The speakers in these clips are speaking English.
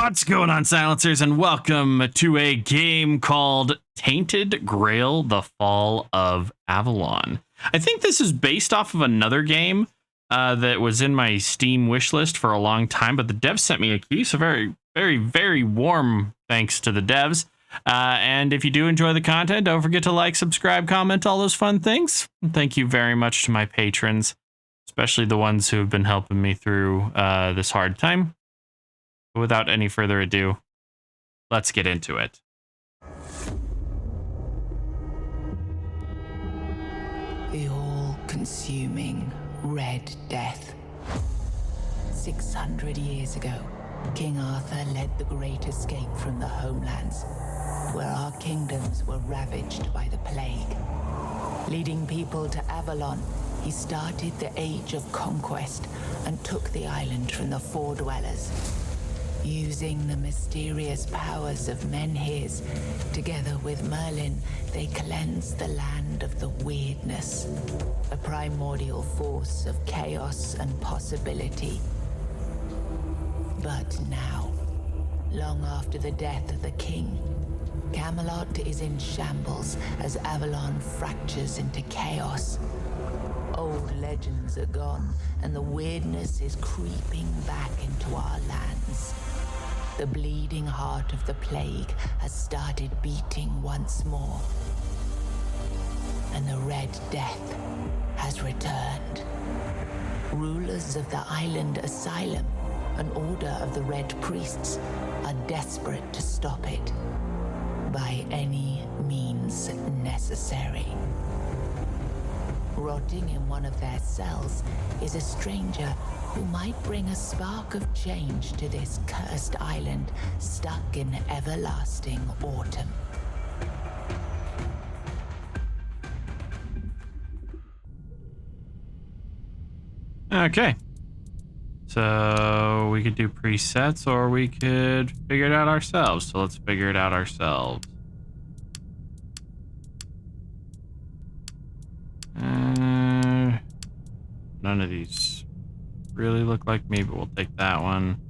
What's going on, Silencers, and welcome to a game called Tainted Grail, The Fall of Avalon. I think this is based off of another game that was in my Steam wishlist for a long time, but the devs sent me a key, so very warm thanks to the devs. And if you do enjoy the content, don't forget to like, subscribe, comment, all those fun things. And thank you very much to my patrons, especially the ones who have been helping me through this hard time. But without any further ado, let's get into it. The all-consuming Red Death. 600 years ago, King Arthur led the Great Escape from the homelands, where our kingdoms were ravaged by the plague. Leading people to Avalon, he started the Age of Conquest and took the island from the Four Dwellers. Using the mysterious powers of Menhirs, together with Merlin, they cleansed the land of the weirdness, a primordial force of chaos and possibility. But now, long after the death of the king, Camelot is in shambles as Avalon fractures into chaos. Old legends are gone, and the weirdness is creeping back into our lands. The bleeding heart of the plague has started beating once more. And the Red Death has returned. Rulers of the island asylum, an order of the Red Priests, are desperate to stop it by any means necessary. Rotting in one of their cells is a stranger who might bring a spark of change to this cursed island stuck in everlasting autumn. Okay. So we could do presets or we could figure it out ourselves. So let's figure it out ourselves. None of these really look like me, but we'll take that one.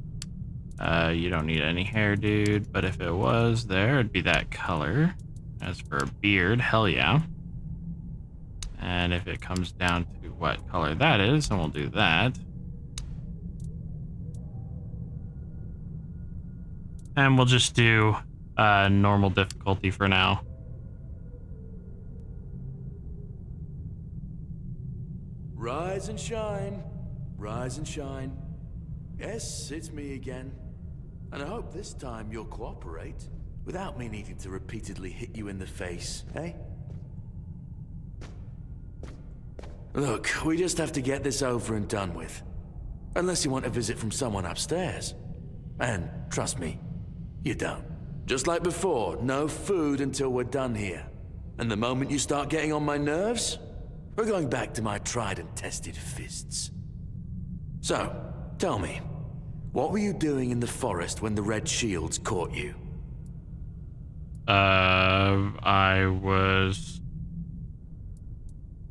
You don't need any hair, dude, but if it was there, it'd be that color. As for a beard, hell yeah. And if it comes down to what color that is, then we'll do that. And we'll just do normal difficulty for now. Rise and shine, rise and shine. Yes, it's me again. And I hope this time you'll cooperate without me needing to repeatedly hit you in the face, eh? Look, we just have to get this over and done with. Unless you want a visit from someone upstairs. And trust me, you don't. Just like before, no food until we're done here. And the moment you start getting on my nerves, we're going back to my tried and tested fists. So, tell me, what were you doing in the forest when the Red Shields caught you? I was...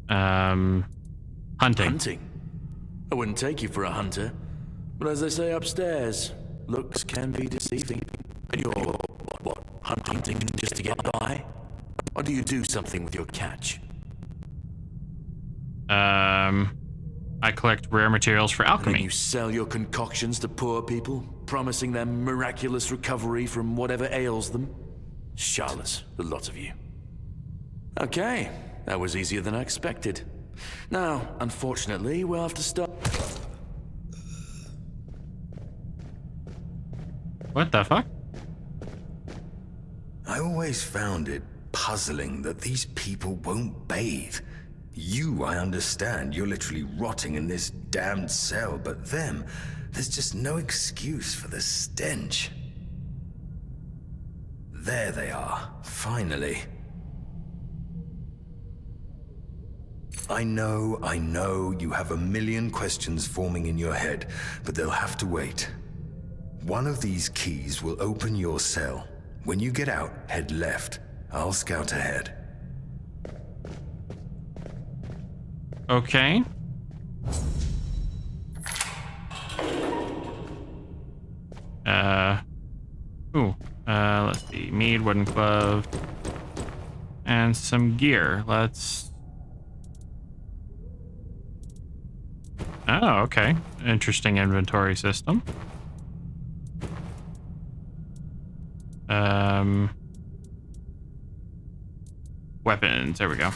hunting. Hunting? I wouldn't take you for a hunter. But as they say upstairs, looks can be deceiving. And you're, what, hunting just to get by? Or do you do something with your catch? I collect rare materials for alchemy. And you sell your concoctions to poor people, promising them miraculous recovery from whatever ails them? Charlotte, the lot of you. Okay, that was easier than I expected. Now, unfortunately, we'll have to start... What the fuck? I always found it puzzling that these people won't bathe. You, I understand, you're literally rotting in this damned cell, but them, there's just no excuse for the stench. There they are, finally. I know, you have a million questions forming in your head, but they'll have to wait. One of these keys will open your cell. When you get out, head left. I'll scout ahead. Okay. Ooh. Let's see. Mead, wooden glove, and some gear. Let's. Oh, okay. Interesting inventory system. Weapons. There we go.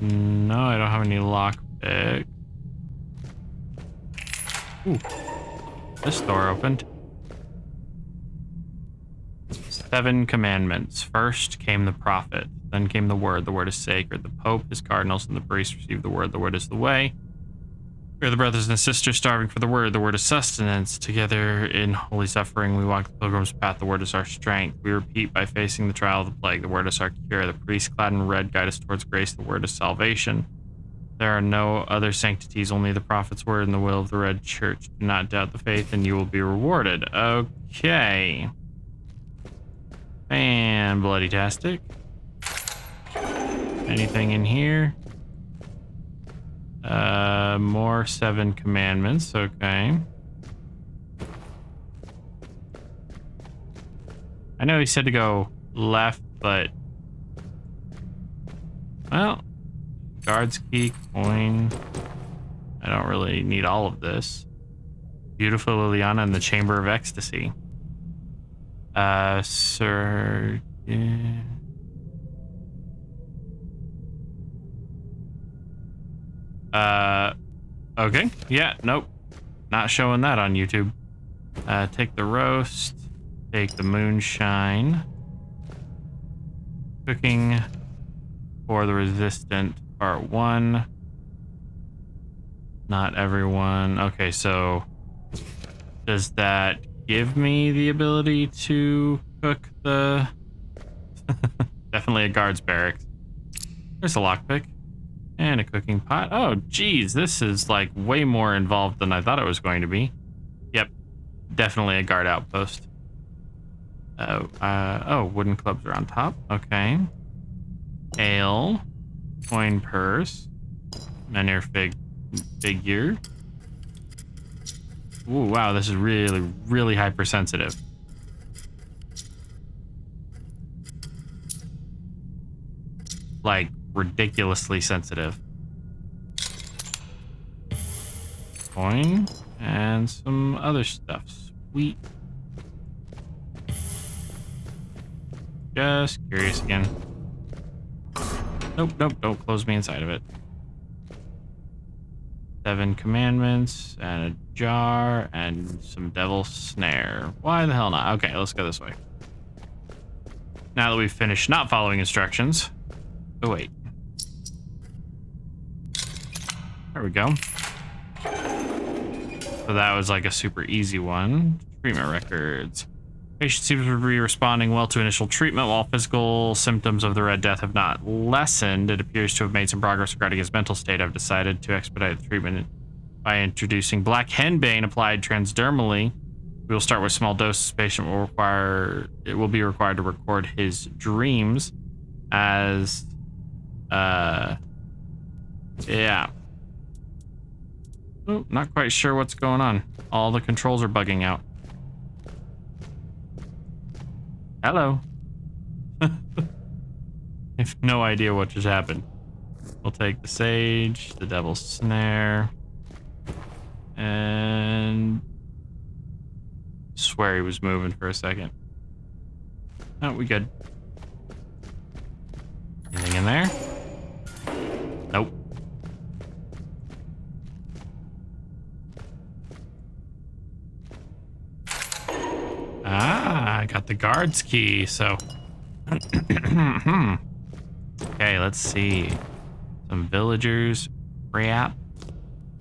No, I don't have any lockpick. Ooh. This door opened. 7 commandments. First came the prophet. Then came the word. The word is sacred. The pope, his cardinals, and the priests received the word. The word is the way. We are the brothers and sisters starving for the word. The word is sustenance. Together in holy suffering, we walk the pilgrim's path. The word is our strength. We repeat by facing the trial of the plague. The word is our cure. The priests clad in red guide us towards grace. The word is salvation. There are no other sanctities, only the prophet's word and the will of the red church. Do not doubt the faith and you will be rewarded. Okay. And bloody-tastic. Anything in here? More 7 commandments. Okay. I know he said to go left, but well, guard's key, coin. I don't really need all of this. Beautiful Liliana and the Chamber of Ecstasy. Sir. Yeah. Okay. Yeah, nope. Not showing that on YouTube. Take the roast. Take the moonshine. Cooking for the resistant, part 1. Not everyone. Okay, so does that give me the ability to cook the... Definitely a guard's barracks. There's a lockpick. And a cooking pot. Oh, geez, this is like way more involved than I thought it was going to be. Yep, definitely a guard outpost. Oh, wooden clubs are on top. Okay. Ale, coin purse, menhir figure. Ooh, wow, this is really, really hypersensitive. Like, ridiculously sensitive. Coin and some other stuff. Sweet. Just curious again. Nope, don't close me inside of it. 7 commandments and a jar and some devil's snare. Why the hell not? Okay, let's go this way. Now that we've finished not following instructions. Oh, wait. There we go. So that was like a super easy one. Treatment records. Patient seems to be responding well to initial treatment. While physical symptoms of the Red Death have not lessened, it appears to have made some progress regarding his mental state. I've decided to expedite the treatment by introducing black henbane applied transdermally. We will start with small doses. The patient will be required to record his dreams as yeah. Oh, not quite sure what's going on. All the controls are bugging out. Hello. I have no idea what just happened. We'll take the sage, the devil's snare, and swear he was moving for a second. Oh, we good. Anything in there? Nope. Ah, I got the guard's key, so... Okay, let's see. Some villagers, crap,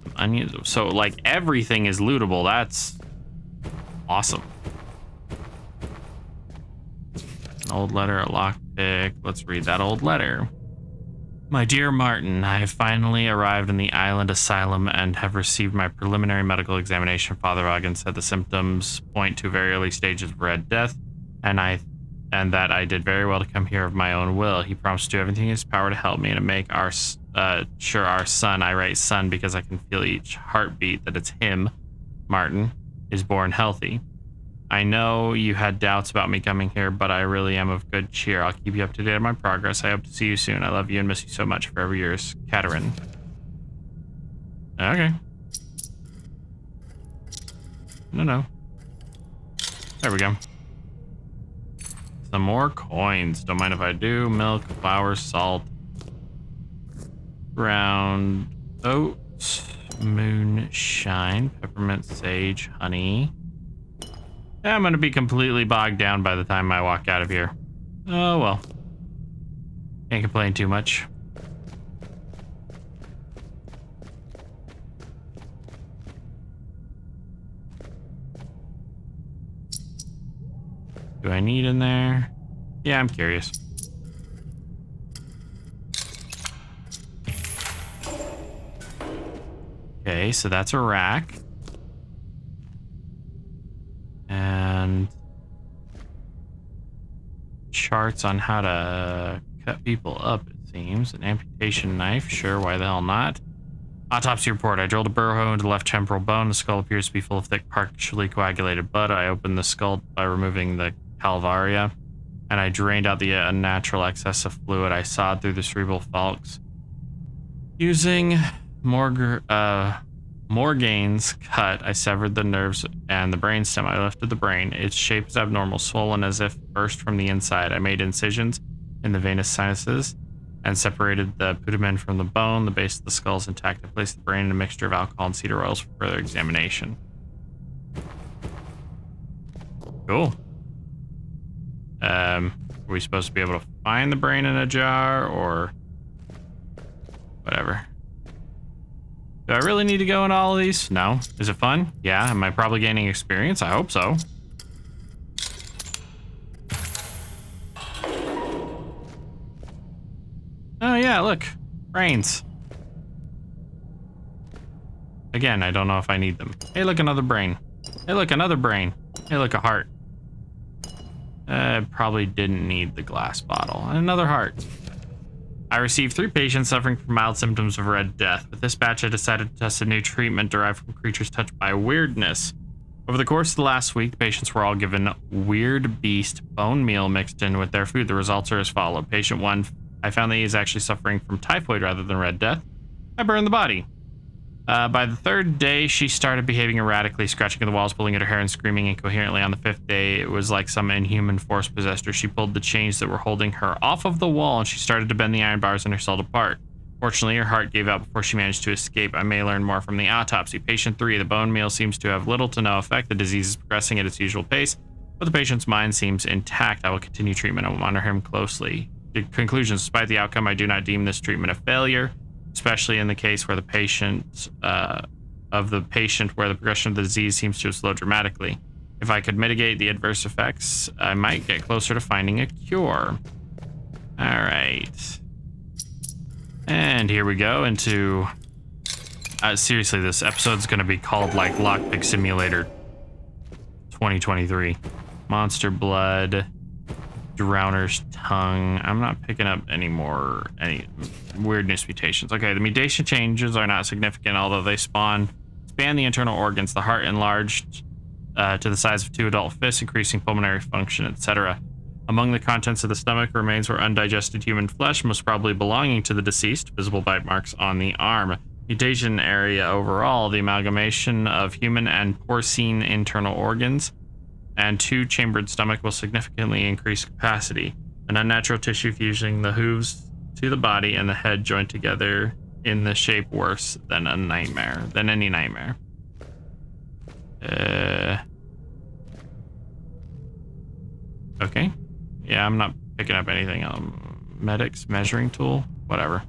some onions. So, like, everything is lootable. That's awesome. An old letter, a lockpick. Let's read that old letter. My dear Martin, I have finally arrived in the island asylum and have received my preliminary medical examination. Father Vaughan said the symptoms point to very early stages of Red Death, and I and that I did very well to come here of my own will. He promised to do everything in his power to help me and to make our sure our son, I write son because I can feel each heartbeat that it's him, Martin, is born healthy. I know you had doubts about me coming here, but I really am of good cheer. I'll keep you up to date on my progress. I hope to see you soon. I love you and miss you so much. Forever yours, Katerin. Okay. No. There we go. Some more coins. Don't mind if I do. Milk, flour, salt, ground oats, moonshine, peppermint, sage, honey. I'm going to be completely bogged down by the time I walk out of here. Oh, well. Can't complain too much. Do I need in there? Yeah, I'm curious. Okay, so that's a rack. And charts on how to cut people up, it seems. An amputation knife, sure, why the hell not? Autopsy report. I drilled a burrow hole into the left temporal bone. The skull appears to be full of thick, partially coagulated blood. I opened the skull by removing the calvaria, and I drained out the unnatural excess of fluid. I sawed through the cerebral falx. Using Morgane's cut, I severed the nerves and the brainstem. I lifted the brain. Its shape is abnormal, swollen as if burst from the inside. I made incisions in the venous sinuses and separated the putamen from the bone. The base of the skull is intact. I placed the brain in a mixture of alcohol and cedar oils for further examination. Cool. Are we supposed to be able to find the brain in a jar or whatever? Do I really need to go into all of these? No. Is it fun? Yeah. Am I probably gaining experience? I hope so. Oh yeah, look. Brains. Again, I don't know if I need them. Hey, look, another brain. Hey, look, another brain. Hey, look, a heart. Probably didn't need the glass bottle. Another heart. I received 3 patients suffering from mild symptoms of Red Death. With this batch, I decided to test a new treatment derived from creatures touched by weirdness. Over the course of the last week, the patients were all given weird beast bone meal mixed in with their food. The results are as follow. Patient 1, I found that he is actually suffering from typhoid rather than Red Death. I burned the body. By the 3rd day, she started behaving erratically, scratching at the walls, pulling at her hair, and screaming incoherently. On the 5th day, it was like some inhuman force possessed her. She pulled the chains that were holding her off of the wall, and she started to bend the iron bars in her cell apart. Fortunately, her heart gave out before she managed to escape. I may learn more from the autopsy. Patient 3, the bone meal seems to have little to no effect. The disease is progressing at its usual pace, but the patient's mind seems intact. I will continue treatment and will monitor him closely. The conclusions, despite the outcome, I do not deem this treatment a failure, especially in the case where the patient where the progression of the disease seems to have slowed dramatically. If I could mitigate the adverse effects, I might get closer to finding a cure. All right. And here we go into... seriously, this episode's going to be called like Lockpick Simulator 2023. Monster blood... Drowner's tongue. I'm not picking up any weirdness mutations. Okay, the mutation changes are not significant, although they span the internal organs. The heart enlarged to the size of 2 adult fists, increasing pulmonary function, etc. Among the contents of the stomach remains were undigested human flesh, most probably belonging to the deceased, visible bite marks on the arm. Mutation area overall, the amalgamation of human and porcine internal organs, and 2-chambered stomach will significantly increase capacity. An unnatural tissue fusing the hooves to the body and the head joined together in the shape worse than any nightmare. Okay. Yeah, I'm not picking up anything. Medics, measuring tool, whatever.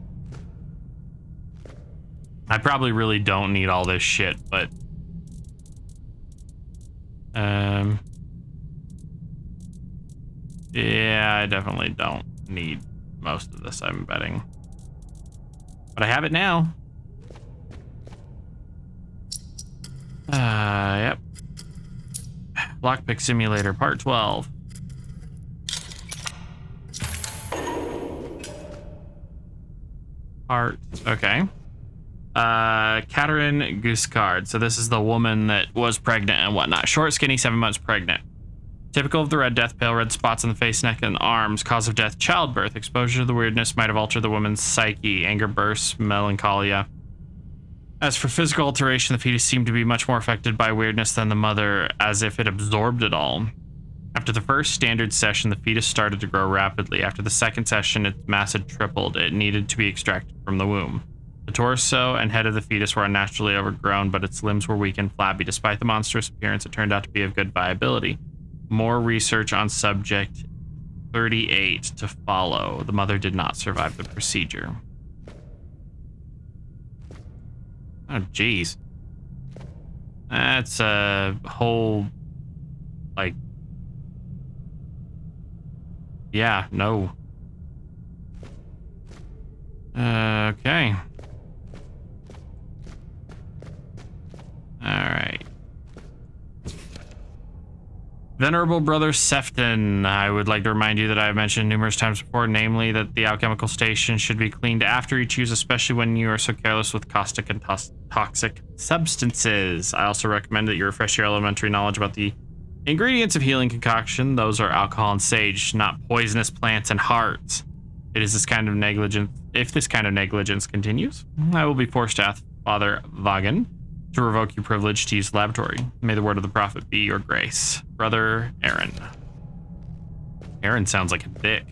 I probably really don't need all this shit, but yeah, I definitely don't need most of this, I'm betting. But I have it now. Yep. Lockpick Simulator Part 12. heart. Okay. Katerin Guskard. So this is the woman that was pregnant and whatnot. Short, skinny, 7 months pregnant. Typical of the Red Death, pale red spots on the face, neck, and arms. Cause of death, childbirth. Exposure to the weirdness might have altered the woman's psyche. Anger bursts, melancholia. As for physical alteration, the fetus seemed to be much more affected by weirdness than the mother, as if it absorbed it all. After the first standard session, the fetus started to grow rapidly. After the second session, its mass had tripled. It needed to be extracted from the womb. The torso and head of the fetus were unnaturally overgrown, but its limbs were weak and flabby. Despite the monstrous appearance, it turned out to be of good viability. More research on subject 38 to follow. The mother did not survive the procedure. Oh, geez. That's a whole, like, yeah, no. Okay. All right. Venerable Brother Sefton, I would like to remind you that I have mentioned numerous times before, namely that the alchemical station should be cleaned after each use, especially when you are so careless with caustic and toxic substances. I also recommend that you refresh your elementary knowledge about the ingredients of healing concoction. Those are alcohol and sage, not poisonous plants and hearts. It is this kind of negligence. If this kind of negligence continues, I will be forced to ask Father Vagan to revoke your privilege to use the laboratory. May the word of the prophet be your grace. Brother Aaron. Aaron sounds like a dick.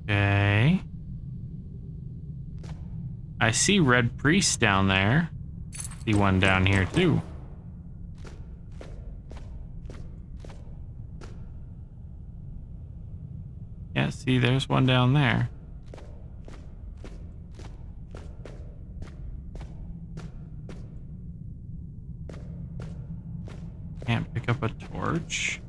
Okay. I see Red Priest down there. See one down here too. Yeah, see, there's one down there. Can't pick up a torch.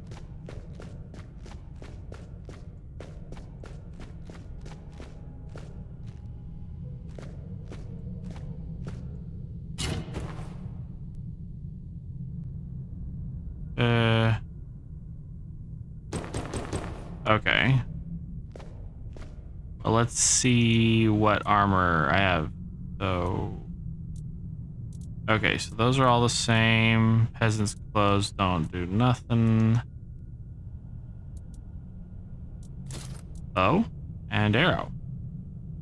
Okay. Well, let's see what armor I have. So, okay, so those are all the same. Peasant's clothes don't do nothing. Bow and arrow.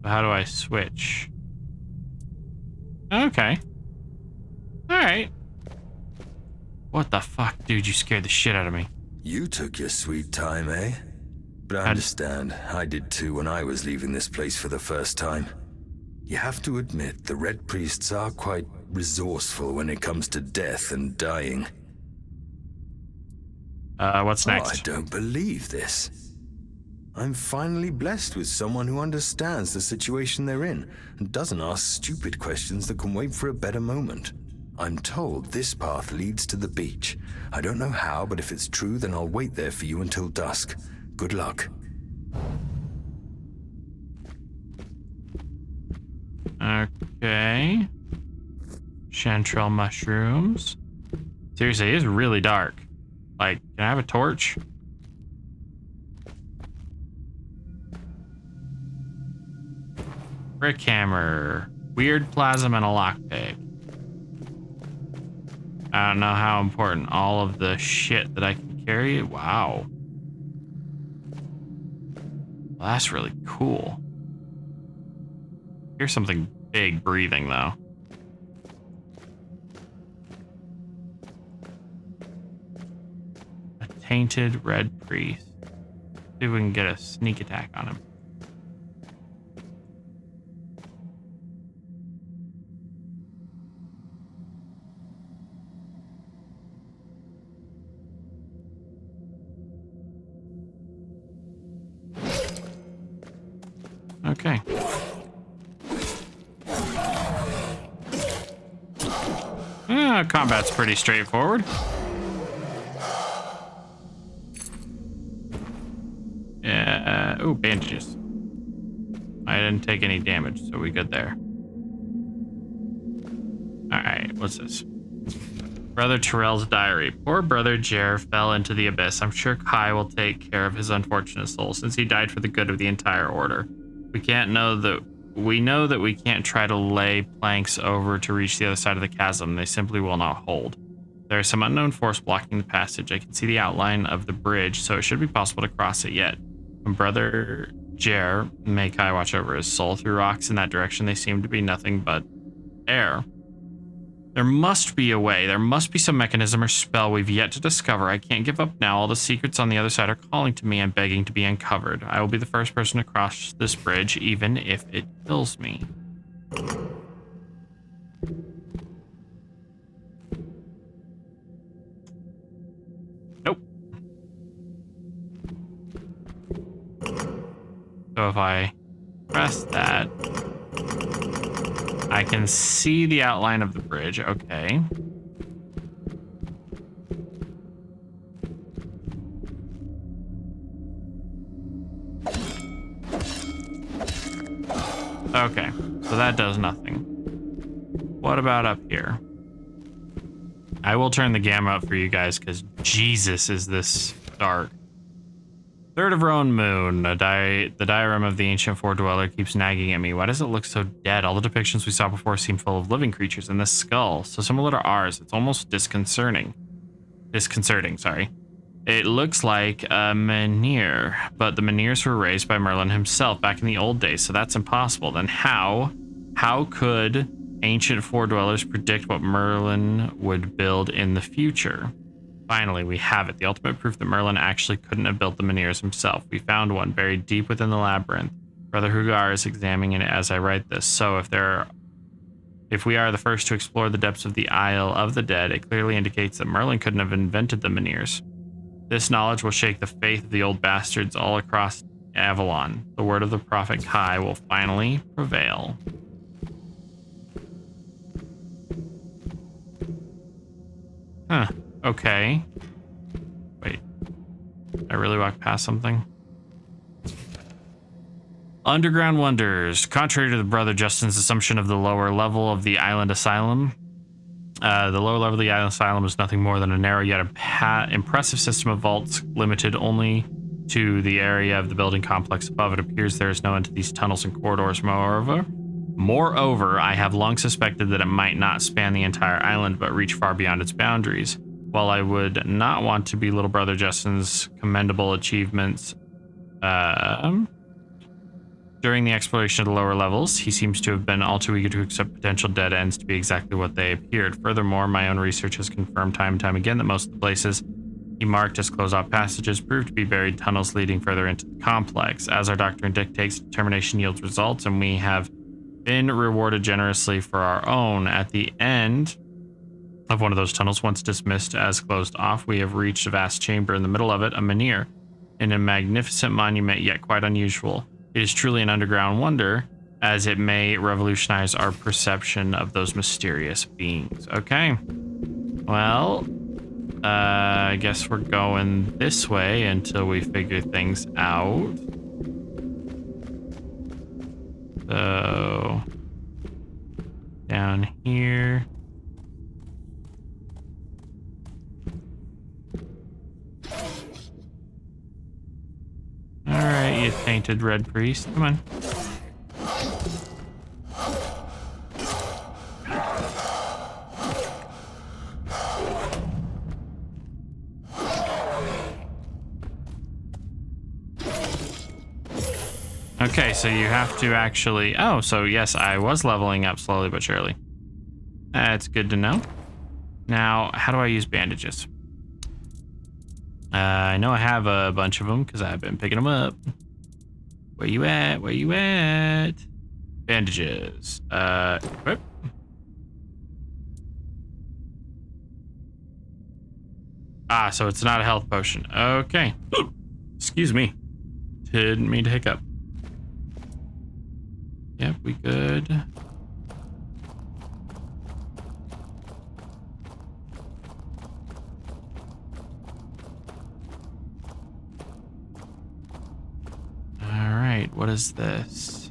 So how do I switch? Okay. All right. What the fuck, dude? You scared the shit out of me. You took your sweet time, eh? But I understand. I did too when I was leaving this place for the first time. You have to admit, the Red Priests are quite resourceful when it comes to death and dying. What's next? Oh, I don't believe this. I'm finally blessed with someone who understands the situation they're in and doesn't ask stupid questions that can wait for a better moment. I'm told this path leads to the beach. I don't know how, but if it's true, then I'll wait there for you until dusk. Good luck. Okay. Chanterelle mushrooms. Seriously, it is really dark. Like, can I have a torch? Brick hammer. Weird plasm and a lockpick. I don't know how important all of the shit that I can carry. Wow. Well, that's really cool. Here's something big breathing, though. A tainted red priest. See if we can get a sneak attack on him. Okay. Combat's pretty straightforward. Yeah. Ooh, bandages. I didn't take any damage, so we good there. All right, what's this? Brother Terrell's diary. Poor brother Jer fell into the abyss. I'm sure Kai will take care of his unfortunate soul since he died for the good of the entire order. We know that we can't try to lay planks over to reach the other side of the chasm. They simply will not hold. There is some unknown force blocking the passage. I can see the outline of the bridge, so it should be possible to cross it yet. When Brother Jer, may Kai watch over his soul, threw rocks in that direction, they seemed to be nothing but air. There must be a way. There must be some mechanism or spell we've yet to discover. I can't give up now. All the secrets on the other side are calling to me and begging to be uncovered. I will be the first person to cross this bridge, even if it kills me. Nope. So if I press that, I can see the outline of the bridge. Okay. Okay, so that does nothing. What about up here? I will turn the gamma up for you guys because Jesus, is this dark. Third of Rowan Moon, the diorama of the ancient four-dweller keeps nagging at me. Why does it look so dead? All the depictions we saw before seem full of living creatures, and this skull, so similar to ours, it's almost disconcerting, sorry. It looks like a menhir, but the menhirs were raised by Merlin himself back in the old days, so that's impossible. Then how could ancient four-dwellers predict what Merlin would build in the future? Finally, we have it. The ultimate proof that Merlin actually couldn't have built the menhirs himself. We found one buried deep within the labyrinth. Brother Hugar is examining it as I write this. So if we are the first to explore the depths of the Isle of the Dead, it clearly indicates that Merlin couldn't have invented the menhirs. This knowledge will shake the faith of the old bastards all across Avalon. The word of the prophet Kai will finally prevail. Huh. Okay. Wait. I really walked past something? Underground wonders. Contrary to the brother Justin's assumption of the lower level of the island asylum, the lower level of the island asylum is nothing more than a narrow yet impressive system of vaults limited only to the area of the building complex above. It appears there is no end to these tunnels and corridors. Moreover, I have long suspected that it might not span the entire island but reach far beyond its boundaries. While I would not want to be little brother Justin's commendable achievements during the exploration of the lower levels, he seems to have been all too eager to accept potential dead ends to be exactly what they appeared. Furthermore, my own research has confirmed time and time again that most of the places he marked as closed-off passages proved to be buried tunnels leading further into the complex. As our doctrine dictates, determination yields results, and we have been rewarded generously for our own. At the end of one of those tunnels, once dismissed as closed off, we have reached a vast chamber. In the middle of it, a menhir in a magnificent monument, yet quite unusual. It is truly an underground wonder, as it may revolutionize our perception of those mysterious beings. Okay. Well, I guess we're going this way until we figure things out. So, down here. Alright, you tainted red priest. Come on. Okay, so you have to actually... Oh, so yes, I was leveling up slowly but surely. That's good to know. Now, how do I use bandages? I know I have a bunch of them because I've been picking them up. Where you at? Where you at? Bandages. Equip. Ah, so it's not a health potion. Okay. Excuse me. Didn't mean to hiccup. Yep, we good. Alright, what is this?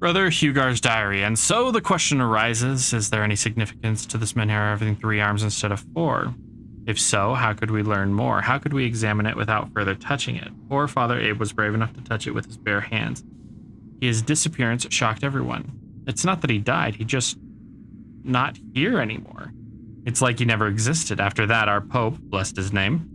Brother Hugar's diary. And so the question arises, is there any significance to this menhir having 3 arms instead of 4? If so, how could we learn more? How could we examine it without further touching it? Poor Father Abe was brave enough to touch it with his bare hands. His disappearance shocked everyone. It's not that he died, he just not here anymore. It's like he never existed. After that, our Pope, blessed his name,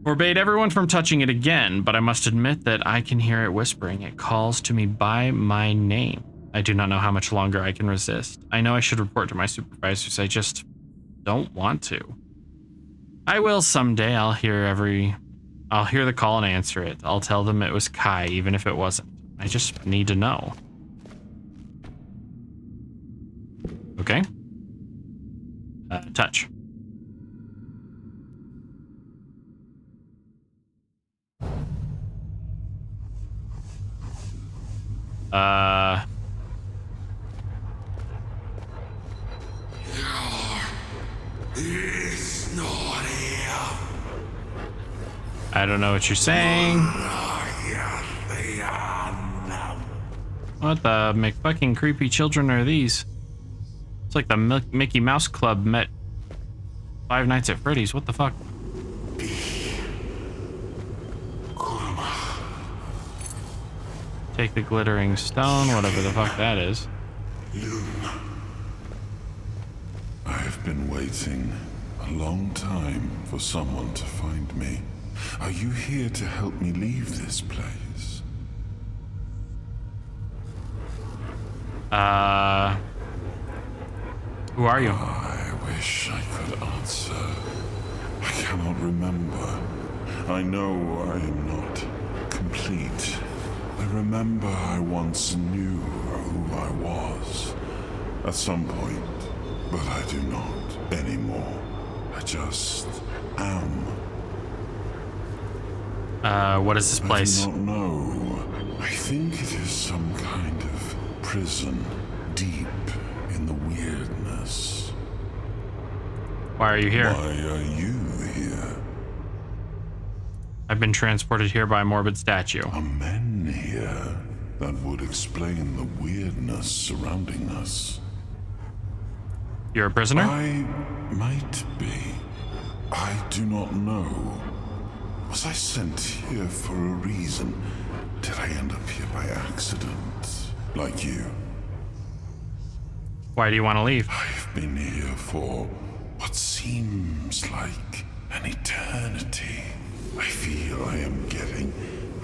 forbade everyone from touching it again, but I must admit that I can hear it whispering. It calls to me by my name. I do not know how much longer I can resist. I know I should report to my supervisors. I just don't want to. I will someday. I'll hear the call and answer it. I'll tell them it was Kai, even if it wasn't. I just need to know. Okay. Touch. He's not here. I don't know what you're saying. What the McFucking creepy children are these? It's like the Mickey Mouse Club met Five Nights at Freddy's. What the fuck? Take the glittering stone, whatever the fuck that is. I have been waiting a long time for someone to find me. Are you here to help me leave this place? Who are you? I wish I could answer. I cannot remember. I know I am not complete. I remember I once knew who I was at some point, but I do not anymore. I just am. What is this place? I do not know. I think it is some kind of prison deep in the weirdness. Why are you here? Why are you here? I've been transported here by a morbid statue. Are men here? That would explain the weirdness surrounding us. You're a prisoner? I might be. I do not know. Was I sent here for a reason? Did I end up here by accident? Like you? Why do you want to leave? I've been here for what seems like an eternity. I feel I am getting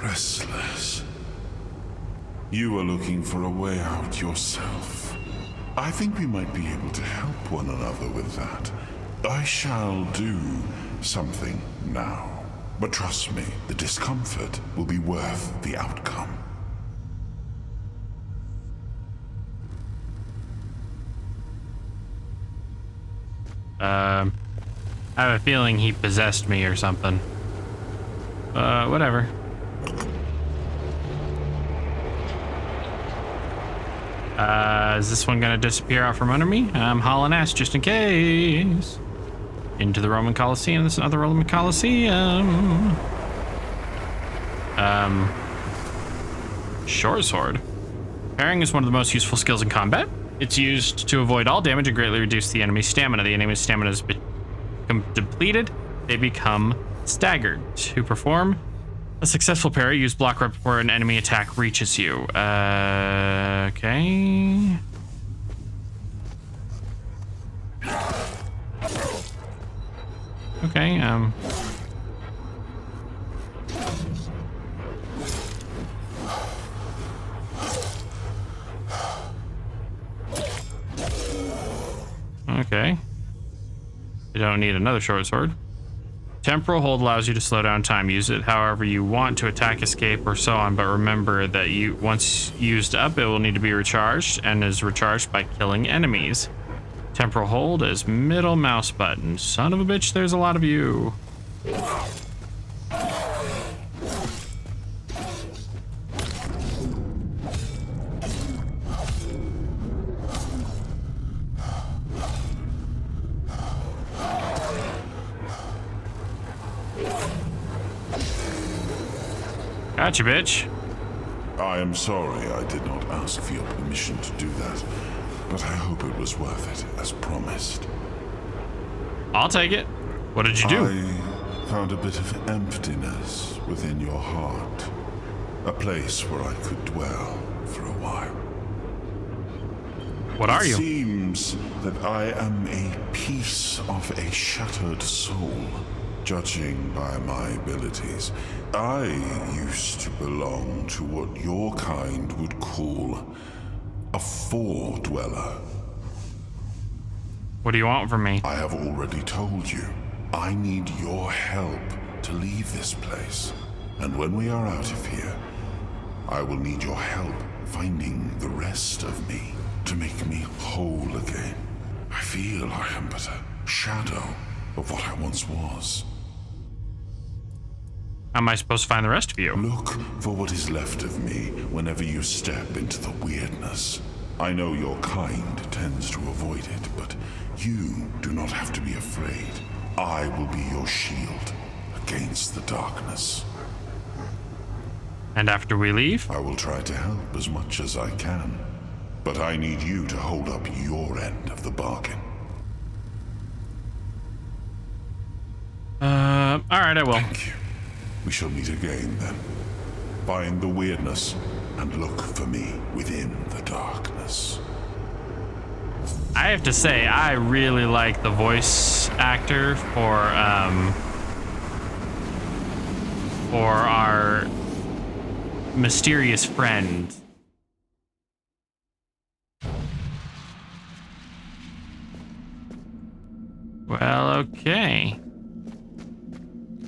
restless. You are looking for a way out yourself. I think we might be able to help one another with that. I shall do something now. But trust me, the discomfort will be worth the outcome. I have a feeling he possessed me or something. Whatever. Is this one gonna disappear out from under me? I'm hauling ass just in case. Into the Roman Colosseum. This is another Roman Colosseum. Short sword. Parrying is one of the most useful skills in combat. It's used to avoid all damage and greatly reduce the enemy's stamina. The enemy's stamina is depleted. They become staggered. To perform a successful parry, use block right before an enemy attack reaches you. Okay. Okay, okay. You don't need another short sword. Temporal hold allows you to slow down time. Use it however you want to attack, escape, or so on, but remember that once used up, it will need to be recharged, and is recharged by killing enemies. Temporal hold is middle mouse button. Son of a bitch, there's a lot of you. Gotcha, bitch. I am sorry I did not ask for your permission to do that, but I hope it was worth it, as promised. I'll take it. What did you do? I found a bit of emptiness within your heart. A place where I could dwell for a while. What are you? It seems that I am a piece of a shattered soul. Judging by my abilities, I used to belong to what your kind would call a four-dweller. What do you want from me? I have already told you, I need your help to leave this place. And when we are out of here, I will need your help finding the rest of me to make me whole again. I feel I am but a shadow of what I once was. How am I supposed to find the rest of you? Look for what is left of me whenever you step into the weirdness. I know your kind tends to avoid it, but you do not have to be afraid. I will be your shield against the darkness. And after we leave? I will try to help as much as I can, but I need you to hold up your end of the bargain. Alright, I will. Thank you. We shall meet again then. Find the weirdness and look for me within the darkness. I have to say, I really like the voice actor for our mysterious friend. Well, okay.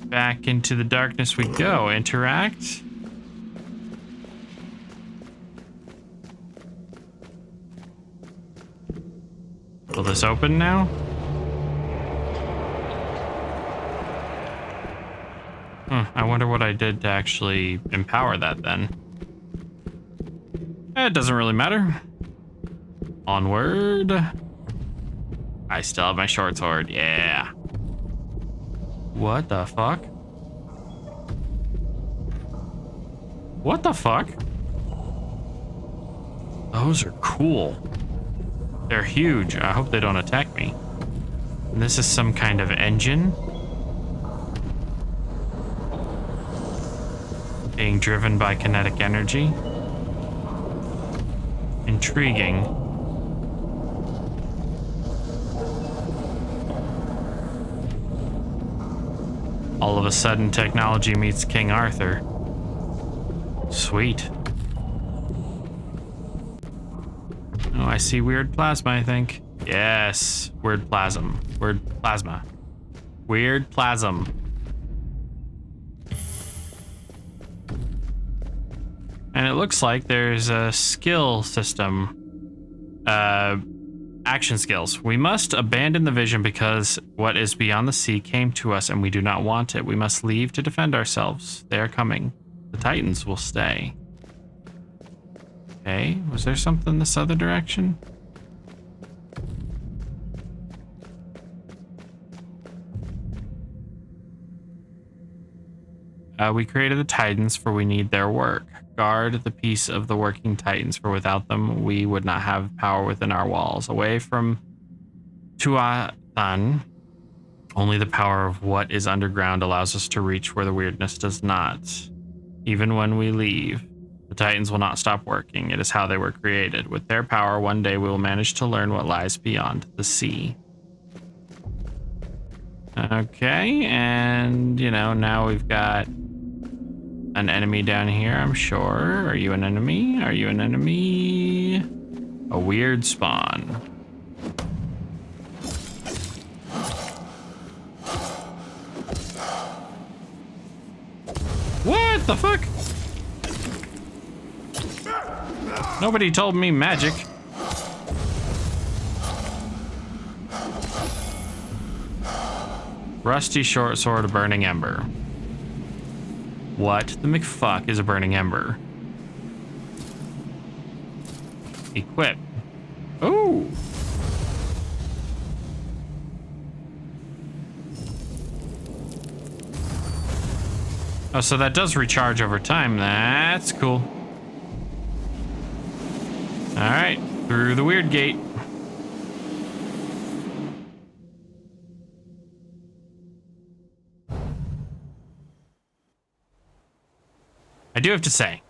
Back into the darkness we go. Interact. Will this open now? I wonder what I did to actually empower that then. It doesn't really matter. Onward. I still have my short sword. Yeah. What the fuck? What the fuck? Those are cool. They're huge. I hope they don't attack me. And this is some kind of engine. Being driven by kinetic energy. Intriguing. All of a sudden, technology meets King Arthur. Sweet. Oh, I see weird plasma, I think. Yes, weird plasm. Weird plasma. Weird plasm. And it looks like there's a skill system. Action skills. We must abandon the vision because what is beyond the sea came to us and we do not want it. We must leave to defend ourselves. They are coming. The Titans will stay. Okay, was there something this other direction? We created the Titans for we need their work. Guard the peace of the working Titans, for without them we would not have power within our walls. Away from Tuathan, only the power of what is underground allows us to reach where the weirdness does not. Even when we leave, the Titans will not stop working. It is how they were created. With their power, one day we will manage to learn what lies beyond the sea. Okay, and you know, now we've got an enemy down here, I'm sure. Are you an enemy? Are you an enemy? A weird spawn. What the fuck? Nobody told me magic. Rusty short sword, a burning ember. What the McFuck is a burning ember? Equip. Ooh. Oh, so that does recharge over time. That's cool. All right, through the weird gate. I do have to say,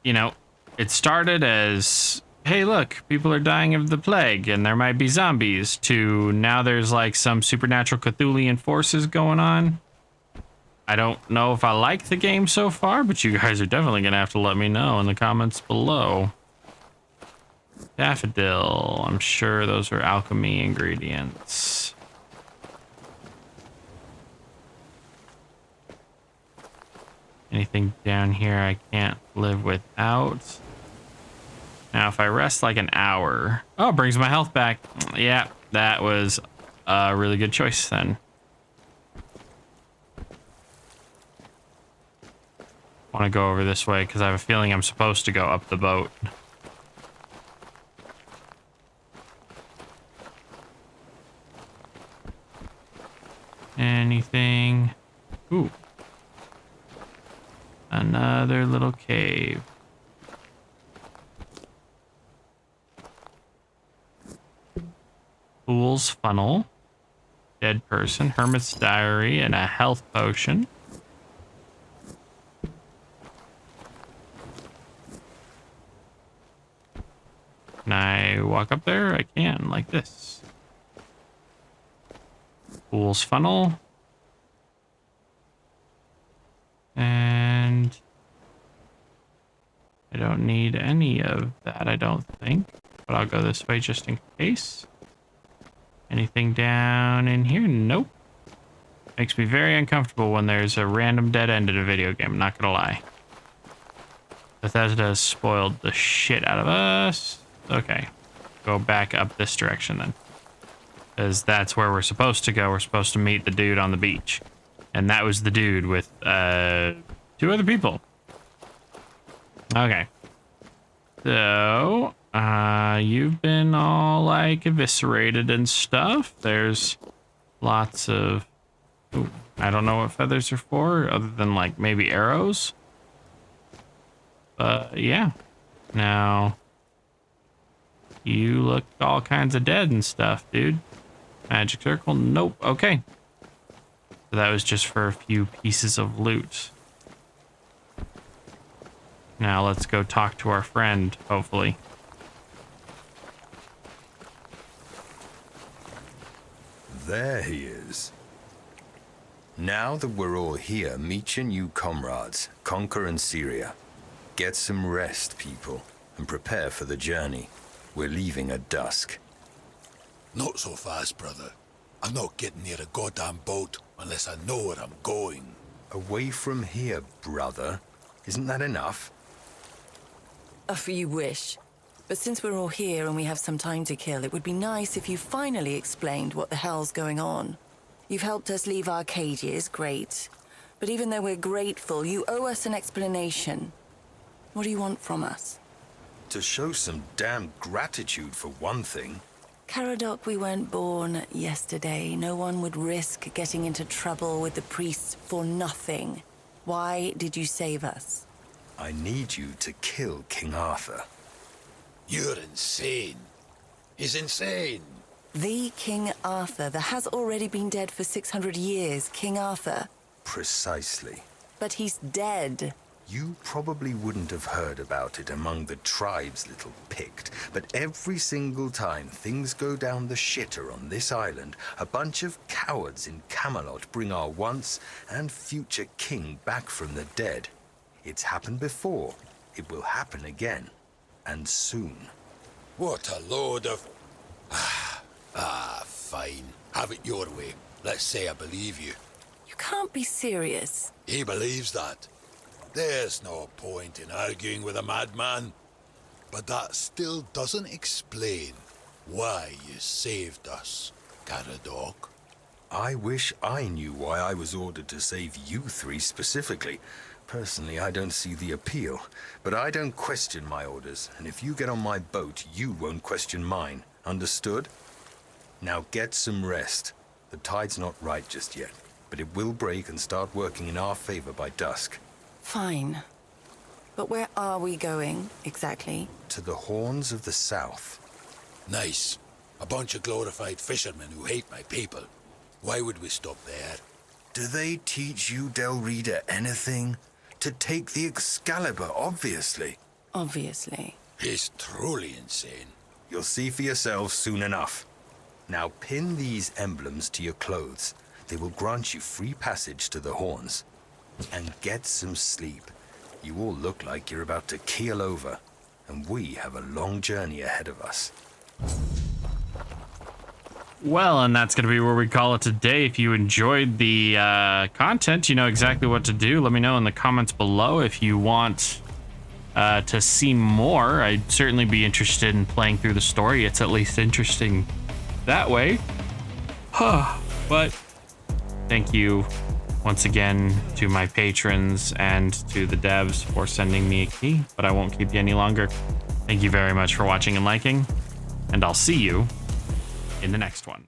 you know, it started as, hey, look, people are dying of the plague and there might be zombies, to now there's like some supernatural Cthulhian forces going on. I don't know if I like the game so far, but you guys are definitely going to have to let me know in the comments below. Daffodil, I'm sure those are alchemy ingredients. Anything down here I can't live without. Now, if I rest like an hour... Oh, it brings my health back. Yeah, that was a really good choice then. I want to go over this way because I have a feeling I'm supposed to go up the boat. Anything? Ooh. Another little cave. Fool's funnel. Dead person. Hermit's diary and a health potion. Can I walk up there? I can, like this. Fool's funnel. And I don't need any of that, I don't think. But I'll go this way just in case. Anything down in here? Nope. Makes me very uncomfortable when there's a random dead end in a video game, I'm not gonna lie. Bethesda has spoiled the shit out of us. Okay. Go back up this direction then. Because that's where we're supposed to go. We're supposed to meet the dude on the beach. And that was the dude with 2 other people. Okay. So, you've been all like eviscerated and stuff. There's lots of... Ooh, I don't know what feathers are for, other than like maybe arrows. But yeah. Now, you look all kinds of dead and stuff, dude. Magic circle? Nope. Okay. So that was just for a few pieces of loot. Now let's go talk to our friend, hopefully. There he is. Now that we're all here, meet your new comrades, Conquer and Syria. Get some rest, people, and prepare for the journey. We're leaving at dusk. Not so fast, brother. I'm not getting near a goddamn boat unless I know where I'm going. Away from here, brother. Isn't that enough? If you wish. But since we're all here and we have some time to kill, it would be nice if you finally explained what the hell's going on. You've helped us leave our cages, great. But even though we're grateful, you owe us an explanation. What do you want from us? To show some damn gratitude for one thing. Caradoc, we weren't born yesterday. No one would risk getting into trouble with the priests for nothing. Why did you save us? I need you to kill King Arthur. You're insane. He's insane. The King Arthur that has already been dead for 600 years, King Arthur. Precisely. But he's dead. You probably wouldn't have heard about it among the tribes, little Pict, but every single time things go down the shitter on this island, a bunch of cowards in Camelot bring our once and future king back from the dead. It's happened before. It will happen again. And soon. What a load of... fine. Have it your way. Let's say I believe you. You can't be serious. He believes that. There's no point in arguing with a madman. But that still doesn't explain why you saved us, Caradoc. I wish I knew why I was ordered to save you 3 specifically. Personally, I don't see the appeal, but I don't question my orders, and if you get on my boat, you won't question mine. Understood? Now get some rest. The tide's not right just yet, but it will break and start working in our favor by dusk. Fine. But where are we going, exactly? To the Horns of the South. Nice. A bunch of glorified fishermen who hate my people. Why would we stop there? Do they teach you, Del Rita, anything? To take the Excalibur, obviously. Obviously. He's truly insane. You'll see for yourselves soon enough. Now pin these emblems to your clothes. They will grant you free passage to the Horns. And get some sleep. You all look like you're about to keel over, and we have a long journey ahead of us. Well, and that's going to be where we call it today. If you enjoyed the content, you know exactly what to do. Let me know in the comments below if you want to see more. I'd certainly be interested in playing through the story. It's at least interesting that way. But thank you once again to my patrons and to the devs for sending me a key, but I won't keep you any longer. Thank you very much for watching and liking, and I'll see you in the next one.